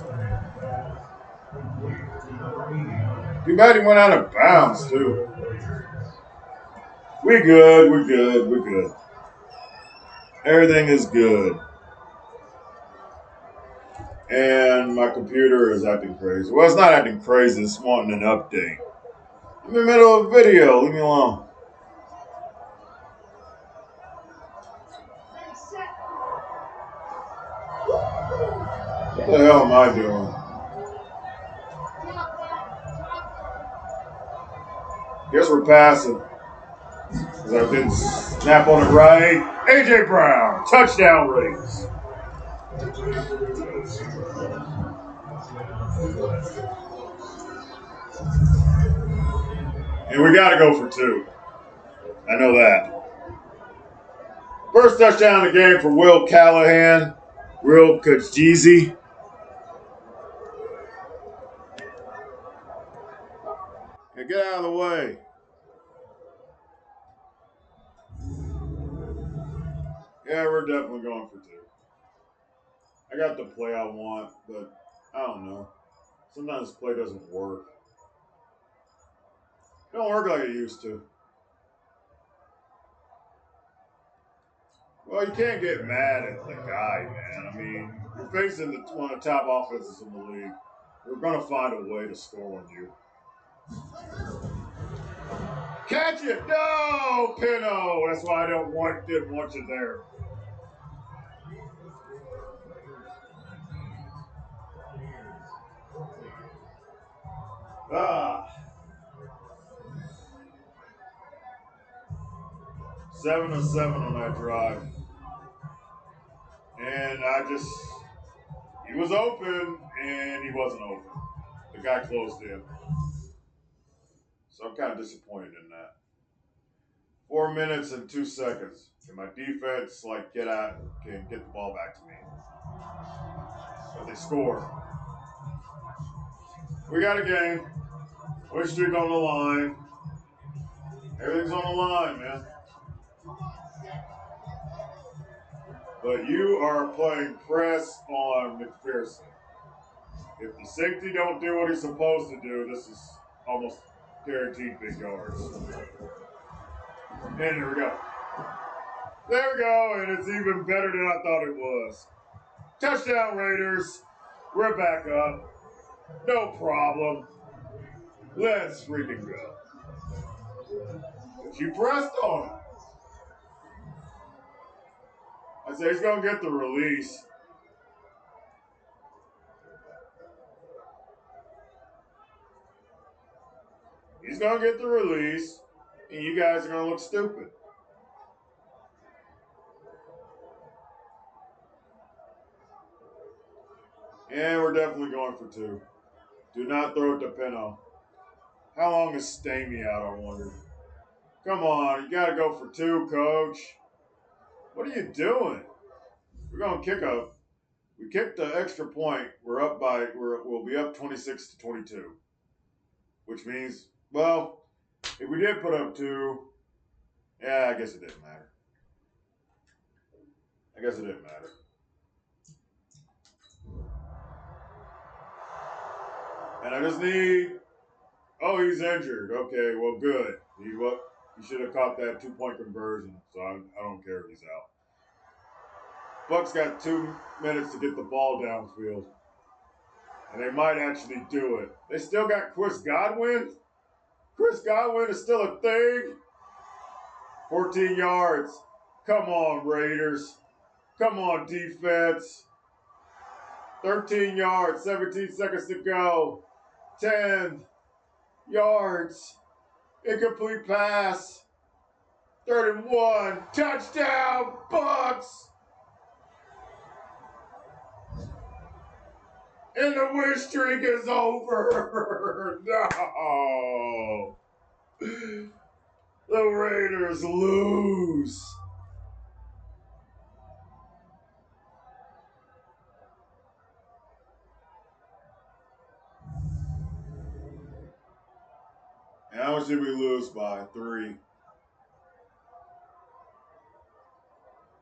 Too bad he went out of bounds, too. We're good. Everything is good. And my computer is acting crazy. Well, it's not acting crazy. It's wanting an update. I'm in the middle of a video. Leave me alone. What the hell am I doing? Guess we're passing. Because I didn't snap on it right. A.J. Brown, touchdown Raiders. And we got to go for 2. I know that. First touchdown of the game for Will Callahan. Real Kajisi. Hey, get out of the way. Yeah, we're definitely going for 2. I got the play I want, but I don't know. Sometimes the play doesn't work. It don't work like it used to. Well, you can't get mad at the guy, man. I mean, you're facing one of the top offenses in the league. We're going to find a way to score on you. Catch it! No, Pino. That's why I didn't want you there. Ah, 7 of 7 on that drive, and he was open, and he wasn't open. The guy closed in, so I'm kind of disappointed in that. 4 minutes and 2 seconds. Can my defense can get the ball back to me? But they score. We got a game. Win streak on the line. Everything's on the line, man. But you are playing press on McPherson. If the safety don't do what he's supposed to do, this is almost guaranteed big yards. And here we go. There we go, and it's even better than I thought it was. Touchdown Raiders. We're back up. No problem. Let's freaking go. But you pressed on him. I say he's going to get the release. He's going to get the release, and you guys are going to look stupid. And we're definitely going for 2. Do not throw it to Pino. How long is Stamey out, I wonder? Come on, you got to go for 2, coach. What are you doing? We're going to we kicked the extra point. We'll be up 26-22. Which means, well, if we did put up 2, yeah, I guess it didn't matter. And I just need, he's injured. Okay, well, good. He should have caught that 2-point conversion, so I don't care if he's out. Bucks got 2 minutes to get the ball downfield. And they might actually do it. They still got Chris Godwin. Chris Godwin is still a thing. 14 yards. Come on, Raiders. Come on, defense. 13 yards, 17 seconds to go. 10 yards. Incomplete pass. 31. Touchdown, Bucks. And the win streak is over. No. The Raiders lose. And how much did we lose by? 3.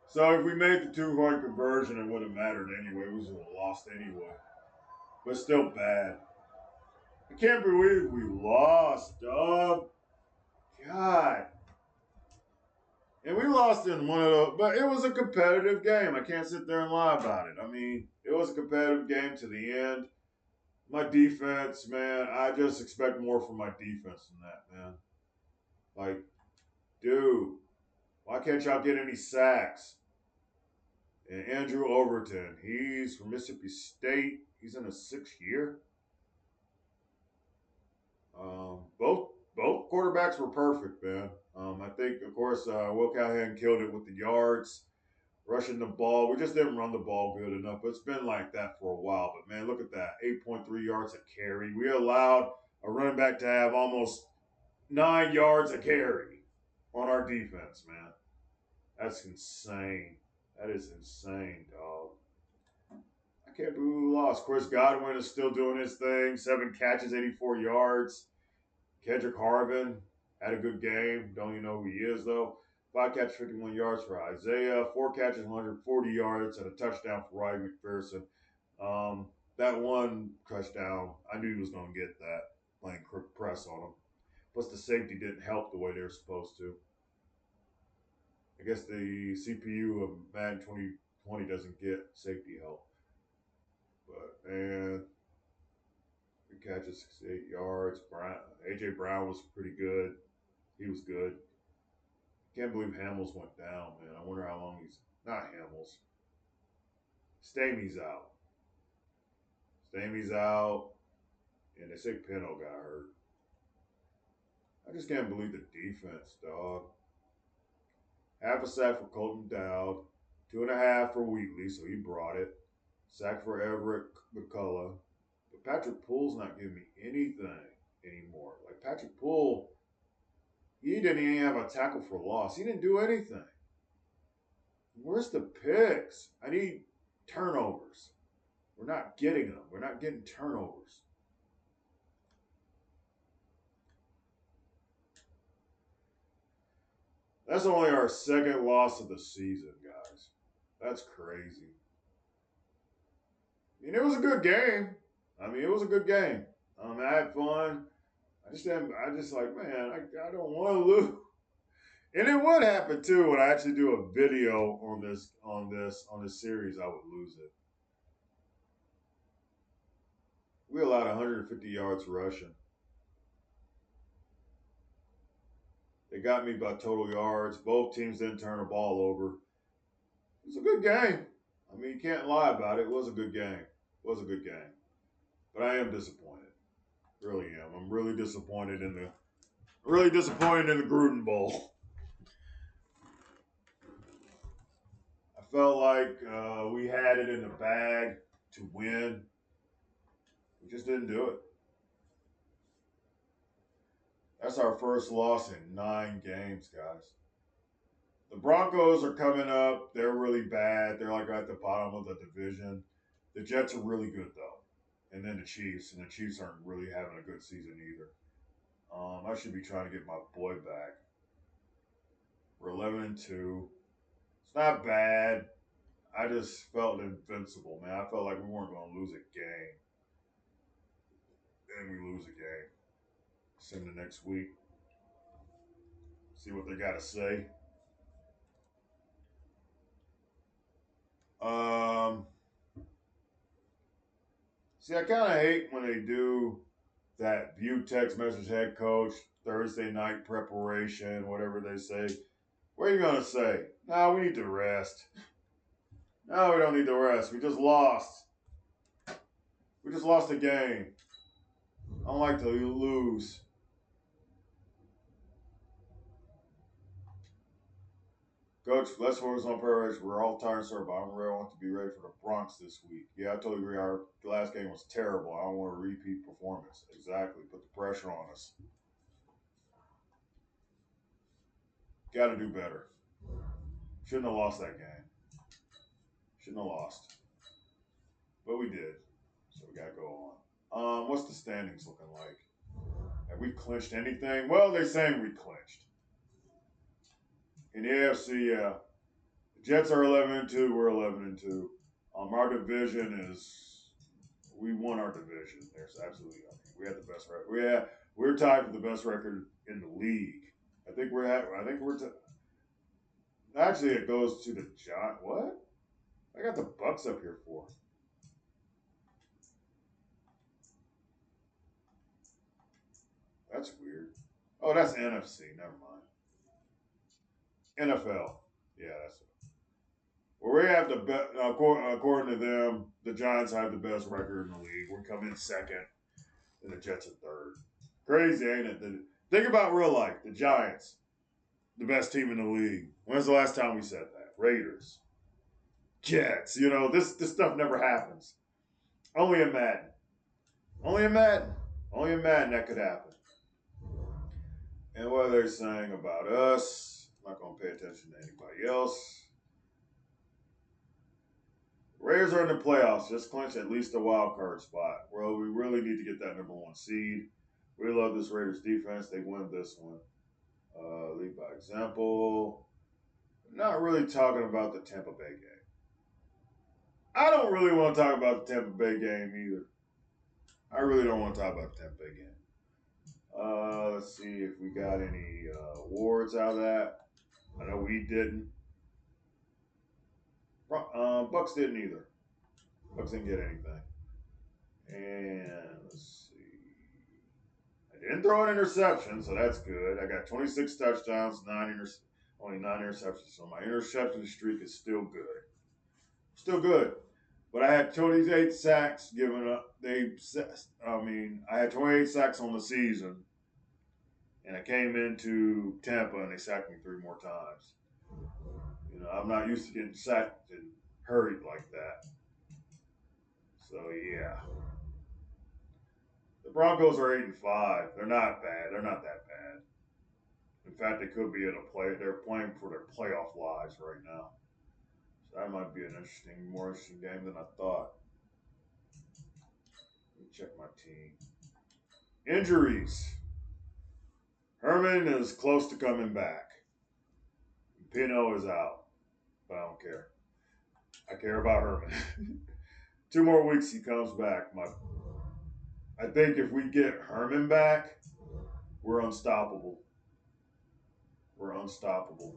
So if we made the 2-point conversion, it wouldn't have mattered anyway. We would have lost anyway. But still bad. I can't believe we lost, dog. God. And we lost in one of those, but it was a competitive game. I can't sit there and lie about it. I mean, it was a competitive game to the end. My defense, man, I just expect more from my defense than that, man. Like, dude, why can't y'all get any sacks? And Andrew Overton, he's from Mississippi State. He's in his 6th year. Both quarterbacks were perfect, man. I think, of course, Will Callahan killed it with the yards, rushing the ball. We just didn't run the ball good enough. But it's been like that for a while. But, man, look at that. 8.3 yards a carry. We allowed a running back to have almost 9 yards a carry on our defense, man. That's insane. That is insane, dog. I can't believe we lost. Chris Godwin is still doing his thing. 7 catches, 84 yards. Kendrick Harvin had a good game. Don't even know who he is, though. 5 catches, 51 yards for Isaiah. 4 catches, 140 yards, and a touchdown for Ryan McPherson. That one touchdown, I knew he was going to get that, playing quick press on him. Plus, the safety didn't help the way they were supposed to. I guess the CPU of Madden 2020 doesn't get safety help. But, man, 3 catches, 68 yards. A.J. Brown was pretty good. He was good. Can't believe Hamels went down, man. I wonder how long he's not Hamels. Stamey's out. Stamey's out. And they say Peno got hurt. I just can't believe the defense, dog. Half a sack for Colton Dowd. 2.5 for Wheatley, so he brought it. Sack for Everett McCullough. But Patrick Poole's not giving me anything anymore. Like Patrick Poole, he didn't even have a tackle for loss. He didn't do anything. Where's the picks? I need turnovers. We're not getting them. We're not getting turnovers. That's only our second loss of the season, guys. That's crazy. I mean, it was a good game. It was a good game. I had fun. I just like, man, I don't want to lose. And it would happen too when I actually do a video on this series. I would lose it. We allowed 150 yards rushing. They got me by total yards. Both teams didn't turn the ball over. It was a good game. You can't lie about it. It was a good game. It was a good game. But I am disappointed. Really am. I'm really disappointed in the Gruden Bowl. I felt like we had it in the bag to win. We just didn't do it. That's our first loss in 9 games, guys. The Broncos are coming up. They're really bad. They're like at the bottom of the division. The Jets are really good, though. And then the Chiefs. And the Chiefs aren't really having a good season either. I should be trying to get my boy back. We're 11-2. It's not bad. I just felt invincible, man. I felt like we weren't going to lose a game. And we lose a game. Send the next week. See what they got to say. See, I kind of hate when they do that view text message head coach, Thursday night preparation, whatever they say. What are you going to say? No, we need to rest. No, we don't need to rest. We just lost. We just lost a game. I don't like to lose. Coach, let's focus on preparation. We're all tired, sir, but I really want to be ready for the Bronx this week. Yeah, I totally agree. Our last game was terrible. I don't want a repeat performance. Exactly. Put the pressure on us. Got to do better. Shouldn't have lost that game. Shouldn't have lost. But we did. So we got to go on. What's the standings looking like? Have we clinched anything? Well, they're saying we clinched. In the AFC, yeah. The Jets are 11-2. We're 11-2. Our division is, we won our division. There's absolutely, we had the best record. We're tied for the best record in the league. Actually, it goes to the Giants. What? I got the Bucks up here for. That's weird. Oh, that's NFC. Never mind. NFL. Yeah, that's it. Well, we have the best, according to them, the Giants have the best record in the league. We come in second, and the Jets are third. Crazy, ain't it? Think about real life. The Giants, the best team in the league. When's the last time we said that? Raiders, Jets. This stuff never happens. Only in Madden. Only in Madden. Only in Madden that could happen. And what are they saying about us? I'm not going to pay attention to anybody else. Raiders are in the playoffs. Just clinch at least a wild card spot. Well, we really need to get that number 1 seed. We love this Raiders defense. They win this one. Lead by example. I'm not really talking about the Tampa Bay game. I don't really want to talk about the Tampa Bay game either. I really don't want to talk about the Tampa Bay game. Let's see if we got any awards out of that. I know we didn't. Bucks didn't either. Bucks didn't get anything. And let's see. I didn't throw an interception, so that's good. I got 26 touchdowns, only 9 interceptions. So my interception streak is still good. Still good. But I had 28 sacks given up. I had 28 sacks on the season. And I came into Tampa and they sacked me 3 more times. I'm not used to getting sacked and hurried like that. So, yeah. The Broncos are 8-5. They're not bad. They're not that bad. In fact, they could be in a play. They're playing for their playoff lives right now. So that might be an more interesting game than I thought. Let me check my team. Injuries. Herman is close to coming back. Pino is out. But I don't care. I care about Herman. 2 more weeks, he comes back. I think if we get Herman back, we're unstoppable. We're unstoppable.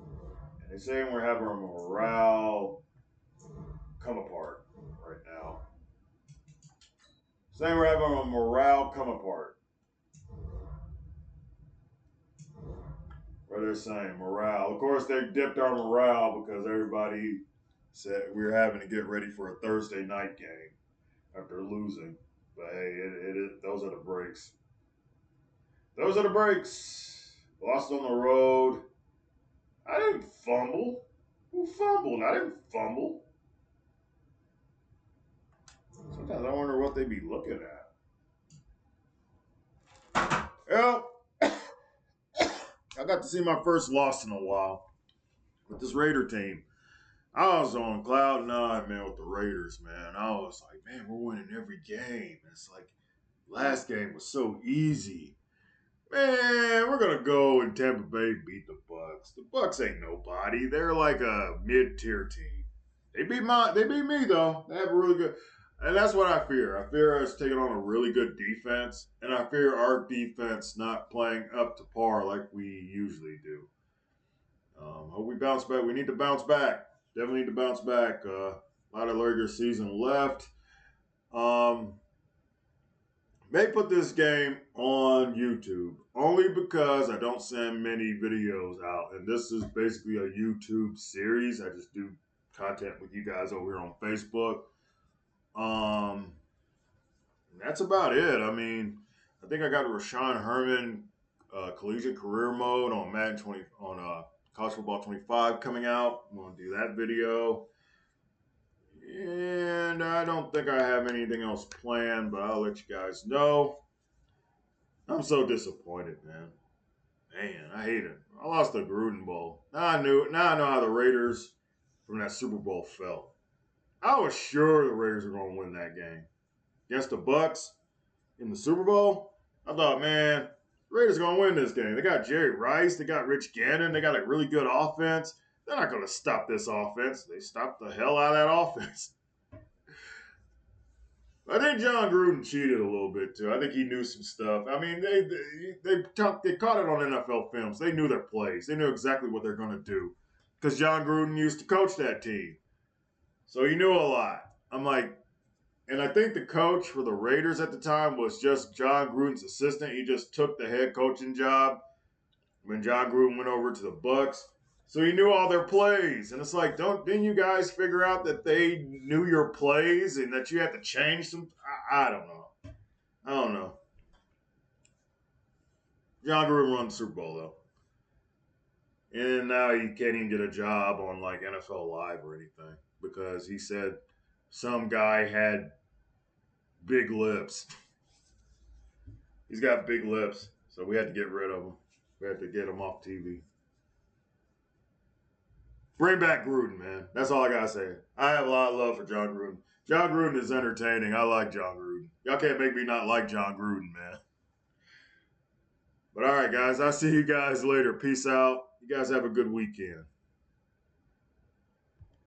And they're saying we're having our morale come apart right now. Saying we're having our morale come apart. What they're saying, morale. Of course, they dipped our morale because everybody said we were having to get ready for a Thursday night game after losing. But hey, those are the breaks. Those are the breaks. Lost on the road. I didn't fumble. Who fumbled? I didn't fumble. Sometimes I wonder what they be looking at. Well, I got to see my first loss in a while with this Raider team. I was on cloud 9, man, with the Raiders, man. I was like, man, we're winning every game. And it's like, last game was so easy. Man, we're gonna go and Tampa Bay beat the Bucks. The Bucks ain't nobody. They're like a mid-tier team. They beat me though. They have a really good, and that's what I fear. I fear us taking on a really good defense, and I fear our defense not playing up to par like we usually do. Hope we bounce back. We need to bounce back. Definitely need to bounce back. A lot of regular season left. May put this game on YouTube only because I don't send many videos out. And this is basically a YouTube series. I just do content with you guys over here on Facebook. That's about it. I mean, I think I got a Rashawn Herman collegiate career mode on Madden 20 on College Football 25 coming out. I'm going to do that video. And I don't think I have anything else planned, but I'll let you guys know. I'm so disappointed, man. Man, I hate it. I lost the Gruden Bowl. Now I know how the Raiders from that Super Bowl felt. I was sure the Raiders were going to win that game. Against the Bucks in the Super Bowl, I thought, man, the Raiders are going to win this game. They got Jerry Rice. They got Rich Gannon. They got a really good offense. They're not going to stop this offense. They stopped the hell out of that offense. I think John Gruden cheated a little bit too. I think he knew some stuff. I mean, they caught it on NFL films. They knew their plays. They knew exactly what they're going to do because John Gruden used to coach that team, so he knew a lot. I'm like, and I think the coach for the Raiders at the time was just John Gruden's assistant. He just took the head coaching job when John Gruden went over to the Bucks. So he knew all their plays. And it's like, didn't you guys figure out that they knew your plays and that you had to change some? I don't know. John Gruden won the Super Bowl though, and now he can't even get a job on like NFL Live or anything because he said some guy had big lips. He's got big lips, so we had to get rid of him. We had to get him off TV. Bring back Gruden, man. That's all I gotta say. I have a lot of love for John Gruden. John Gruden is entertaining. I like John Gruden. Y'all can't make me not like John Gruden, man. But all right, guys, I'll see you guys later. Peace out. You guys have a good weekend.